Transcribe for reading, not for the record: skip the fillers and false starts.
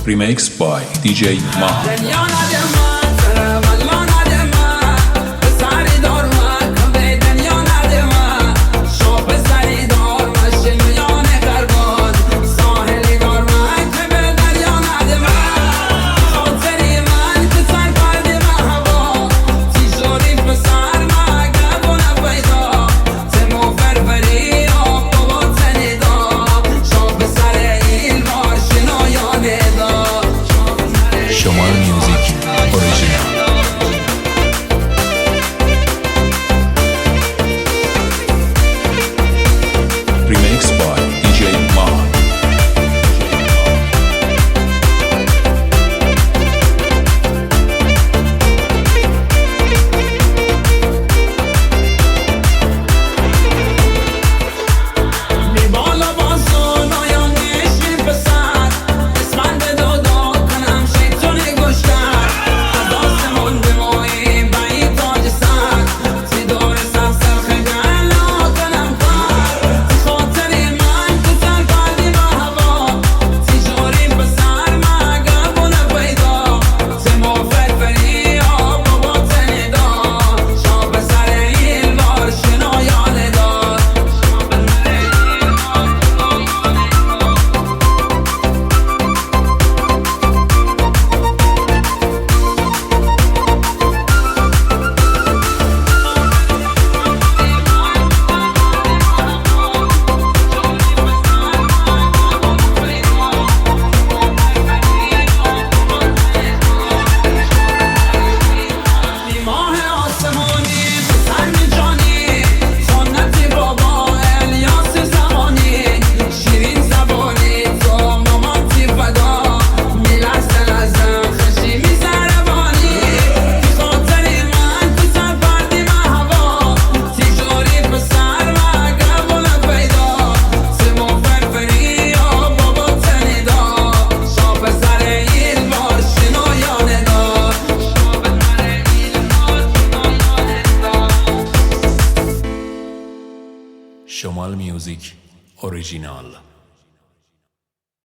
ریمیکس بای دیجی ما. پسری دارمه که دنیا ندمه شو پسری دارمه شنویان قربون ساحلی دارمه که به دریا ندمه خاطری من که سر کردیم هوا جوری پسر ما قربون پیدا تمو فرفری بابا تنیدا شو پسری بار شنویان شمال میوزیک اوریجینال. ریمیکس بای دیجی ما. بی بالا بازو نویان نشین پسر اسمن به دادا کنم شیطانی گشتر از آسمون به مایی بایی تاج سر تی دور سر خگلا کنم کار خاطری من که سر کردیم هوا تی جوری پسر ما قربون پیدا تمو فرفری بابا تنیدا شو پسر این بار شنویان دار ماه آسمانی پسر میجانی سنتی بابا الیاس زمانی شیرین زبانی تو مامانتی فدا میلست لازم خشی میزربانی خاطری من تو سر کردیم هوا تیجوری پسر ما قربون پیدا تمو فرفری بابا تنیدا شو پسر این بار شنویان دار شمال میوزیک اوریجینال.